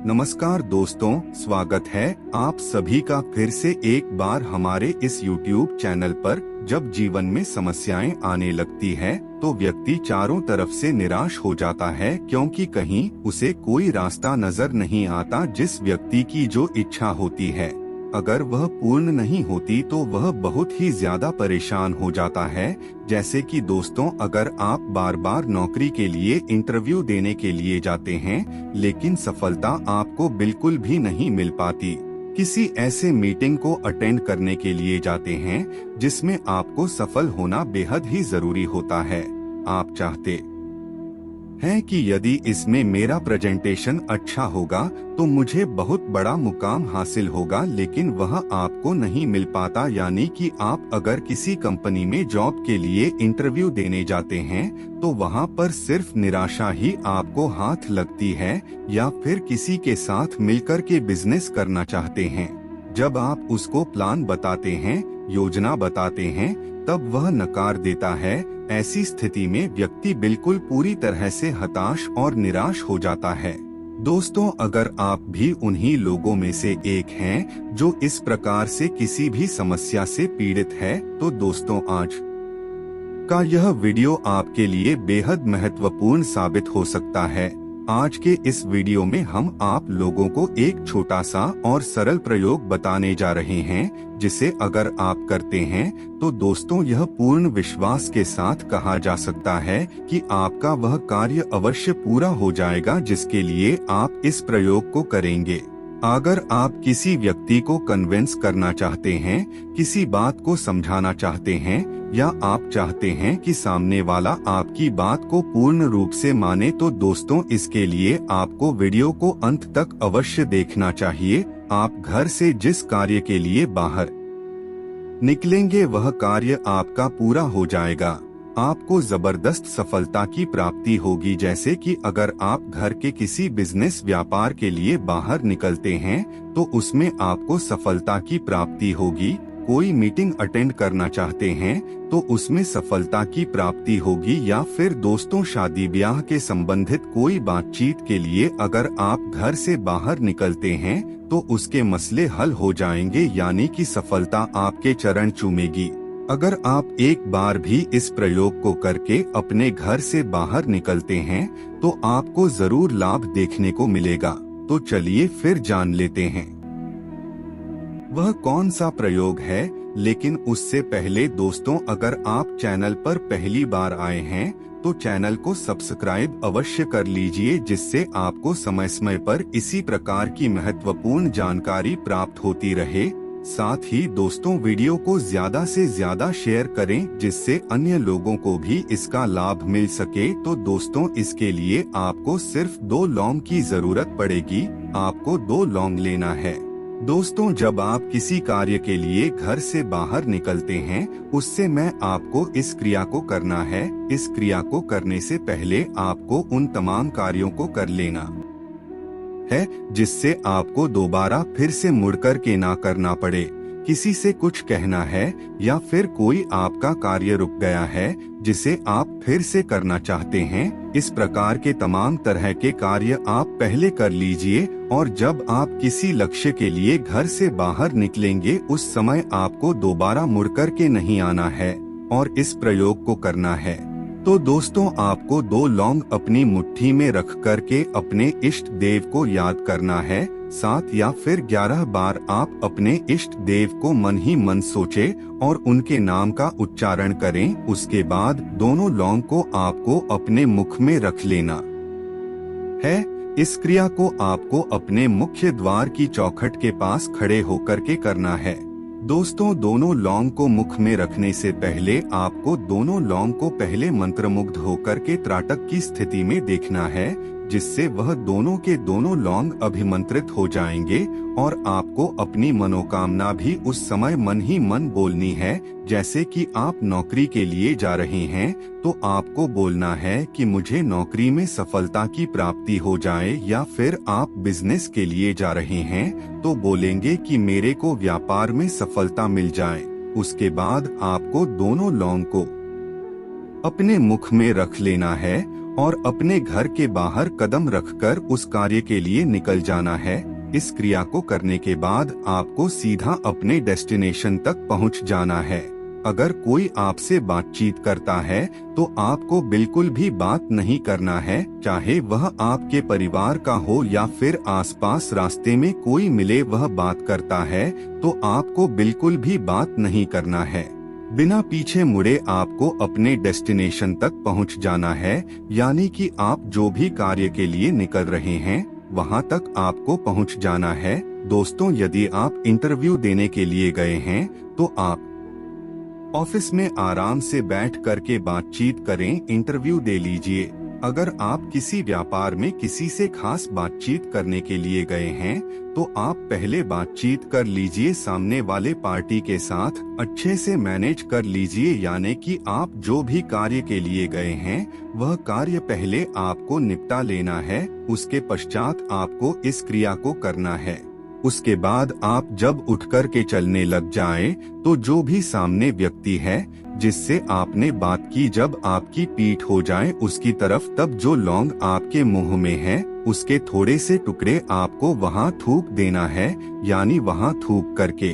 नमस्कार दोस्तों, स्वागत है आप सभी का फिर से एक बार हमारे इस YouTube चैनल पर। जब जीवन में समस्याएं आने लगती है तो व्यक्ति चारों तरफ से निराश हो जाता है, क्योंकि कहीं उसे कोई रास्ता नजर नहीं आता। जिस व्यक्ति की जो इच्छा होती है, अगर वह पूर्ण नहीं होती तो वह बहुत ही ज्यादा परेशान हो जाता है। जैसे कि दोस्तों, अगर आप बार बार नौकरी के लिए इंटरव्यू देने के लिए जाते हैं लेकिन सफलता आपको बिल्कुल भी नहीं मिल पाती, किसी ऐसे मीटिंग को अटेंड करने के लिए जाते हैं जिसमें आपको सफल होना बेहद ही जरूरी होता है। आप चाहते हैं कि यदि इसमें मेरा प्रेजेंटेशन अच्छा होगा तो मुझे बहुत बड़ा मुकाम हासिल होगा, लेकिन वह आपको नहीं मिल पाता। यानी कि आप अगर किसी कंपनी में जॉब के लिए इंटरव्यू देने जाते हैं तो वहां पर सिर्फ निराशा ही आपको हाथ लगती है, या फिर किसी के साथ मिलकर के बिजनेस करना चाहते हैं। जब आप उसको प्लान बताते हैं, योजना बताते हैं, तब वह नकार देता है। ऐसी स्थिति में व्यक्ति बिल्कुल पूरी तरह से हताश और निराश हो जाता है। दोस्तों, अगर आप भी उन्हीं लोगों में से एक हैं जो इस प्रकार से किसी भी समस्या से पीड़ित है, तो दोस्तों आज का यह वीडियो आपके लिए बेहद महत्वपूर्ण साबित हो सकता है। आज के इस वीडियो में हम आप लोगों को एक छोटा सा और सरल प्रयोग बताने जा रहे हैं, जिसे अगर आप करते हैं तो दोस्तों यह पूर्ण विश्वास के साथ कहा जा सकता है कि आपका वह कार्य अवश्य पूरा हो जाएगा जिसके लिए आप इस प्रयोग को करेंगे। अगर आप किसी व्यक्ति को कन्विंस करना चाहते हैं, किसी बात को समझाना चाहते हैं, या आप चाहते हैं कि सामने वाला आपकी बात को पूर्ण रूप से माने, तो दोस्तों इसके लिए आपको वीडियो को अंत तक अवश्य देखना चाहिए। आप घर से जिस कार्य के लिए बाहर निकलेंगे वह कार्य आपका पूरा हो जाएगा। आपको जबरदस्त सफलता की प्राप्ति होगी। जैसे कि अगर आप घर के किसी बिजनेस व्यापार के लिए बाहर निकलते हैं तो उसमें आपको सफलता की प्राप्ति होगी। कोई मीटिंग अटेंड करना चाहते हैं तो उसमें सफलता की प्राप्ति होगी, या फिर दोस्तों शादी ब्याह के संबंधित कोई बातचीत के लिए अगर आप घर से बाहर निकलते हैं तो उसके मसले हल हो जाएंगे, यानी कि सफलता आपके चरण चूमेगी। अगर आप एक बार भी इस प्रयोग को करके अपने घर से बाहर निकलते हैं तो आपको जरूर लाभ देखने को मिलेगा। तो चलिए फिर जान लेते हैं वह कौन सा प्रयोग है। लेकिन उससे पहले दोस्तों, अगर आप चैनल पर पहली बार आए हैं तो चैनल को सब्सक्राइब अवश्य कर लीजिए, जिससे आपको समय समय पर इसी प्रकार की महत्वपूर्ण जानकारी प्राप्त होती रहे। साथ ही दोस्तों वीडियो को ज्यादा से ज्यादा शेयर करें, जिससे अन्य लोगों को भी इसका लाभ मिल सके। तो दोस्तों इसके लिए आपको सिर्फ 2 लौंग की जरूरत पड़ेगी। आपको 2 लौंग लेना है। दोस्तों, जब आप किसी कार्य के लिए घर से बाहर निकलते हैं उससे मैं आपको इस क्रिया को करना है। इस क्रिया को करने से पहले आपको उन तमाम कार्यों को कर लेना है जिससे आपको दोबारा फिर से मुड़कर के ना करना पड़े। किसी से कुछ कहना है या फिर कोई आपका कार्य रुक गया है जिसे आप फिर से करना चाहते हैं, इस प्रकार के तमाम तरह के कार्य आप पहले कर लीजिए। और जब आप किसी लक्ष्य के लिए घर से बाहर निकलेंगे उस समय आपको दोबारा मुड़कर के नहीं आना है और इस प्रयोग को करना है। तो दोस्तों आपको 2 लौंग अपनी मुट्ठी में रख करके अपने इष्ट देव को याद करना है। 7 या फिर 11 बार आप अपने इष्ट देव को मन ही मन सोचें और उनके नाम का उच्चारण करें। उसके बाद दोनों लौंग को आपको अपने मुख में रख लेना है। इस क्रिया को आपको अपने मुख्य द्वार की चौखट के पास खड़े होकर के करना है। दोस्तों दोनों लौंग को मुख में रखने से पहले आपको दोनों लौंग को पहले मंत्रमुग्ध होकर के त्राटक की स्थिति में देखना है, जिससे वह दोनों के दोनों लौंग अभिमंत्रित हो जाएंगे। और आपको अपनी मनोकामना भी उस समय मन ही मन बोलनी है। जैसे कि आप नौकरी के लिए जा रहे हैं तो आपको बोलना है कि मुझे नौकरी में सफलता की प्राप्ति हो जाए, या फिर आप बिजनेस के लिए जा रहे हैं तो बोलेंगे कि मेरे को व्यापार में सफलता मिल जाए। उसके बाद आपको दोनों लौंग को अपने मुख में रख लेना है और अपने घर के बाहर कदम रखकर उस कार्य के लिए निकल जाना है। इस क्रिया को करने के बाद आपको सीधा अपने डेस्टिनेशन तक पहुंच जाना है। अगर कोई आपसे बातचीत करता है तो आपको बिल्कुल भी बात नहीं करना है, चाहे वह आपके परिवार का हो या फिर आसपास रास्ते में कोई मिले वह बात करता है तो आपको बिल्कुल भी बात नहीं करना है। बिना पीछे मुड़े आपको अपने डेस्टिनेशन तक पहुंच जाना है, यानी कि आप जो भी कार्य के लिए निकल रहे हैं वहां तक आपको पहुंच जाना है। दोस्तों, यदि आप इंटरव्यू देने के लिए गए हैं तो आप ऑफिस में आराम से बैठ करके बातचीत करें, इंटरव्यू दे लीजिए। अगर आप किसी व्यापार में किसी से खास बातचीत करने के लिए गए हैं तो आप पहले बातचीत कर लीजिए सामने वाले पार्टी के साथ, अच्छे से मैनेज कर लीजिए, यानी कि आप जो भी कार्य के लिए गए हैं वह कार्य पहले आपको निपटा लेना है। उसके पश्चात आपको इस क्रिया को करना है। उसके बाद आप जब उठकर के चलने लग जाएं, तो जो भी सामने व्यक्ति है जिससे आपने बात की, जब आपकी पीठ हो जाए उसकी तरफ, तब जो लौंग आपके मुंह में है उसके थोड़े से टुकड़े आपको वहां थूक देना है, यानी वहां थूक करके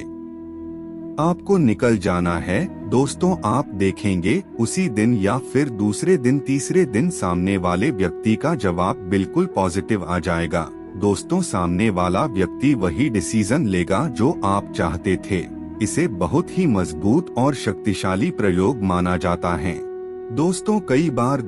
आपको निकल जाना है। दोस्तों, आप देखेंगे उसी दिन या फिर दूसरे दिन, तीसरे दिन सामने वाले व्यक्ति का जवाब बिल्कुल पॉजिटिव आ जाएगा। दोस्तों, सामने वाला व्यक्ति वही डिसीजन लेगा जो आप चाहते थे। इसे बहुत ही मजबूत और शक्तिशाली प्रयोग माना जाता है। दोस्तों, कई बार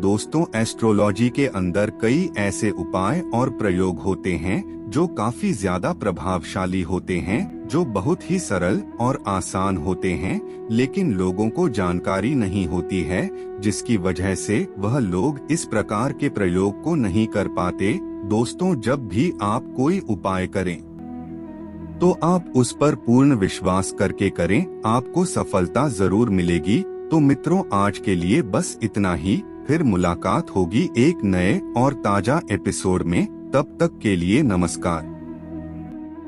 एस्ट्रोलॉजी के अंदर कई ऐसे उपाय और प्रयोग होते हैं जो काफी ज्यादा प्रभावशाली होते हैं, जो बहुत ही सरल और आसान होते हैं, लेकिन लोगों को जानकारी नहीं होती है, जिसकी वजह से वह लोग इस प्रकार के प्रयोग को नहीं कर पाते। दोस्तों, जब भी आप कोई उपाय करें तो आप उस पर पूर्ण विश्वास करके करें, आपको सफलता जरूर मिलेगी। तो मित्रों, आज के लिए बस इतना ही। फिर मुलाकात होगी एक नए और ताजा एपिसोड में। तब तक के लिए नमस्कार।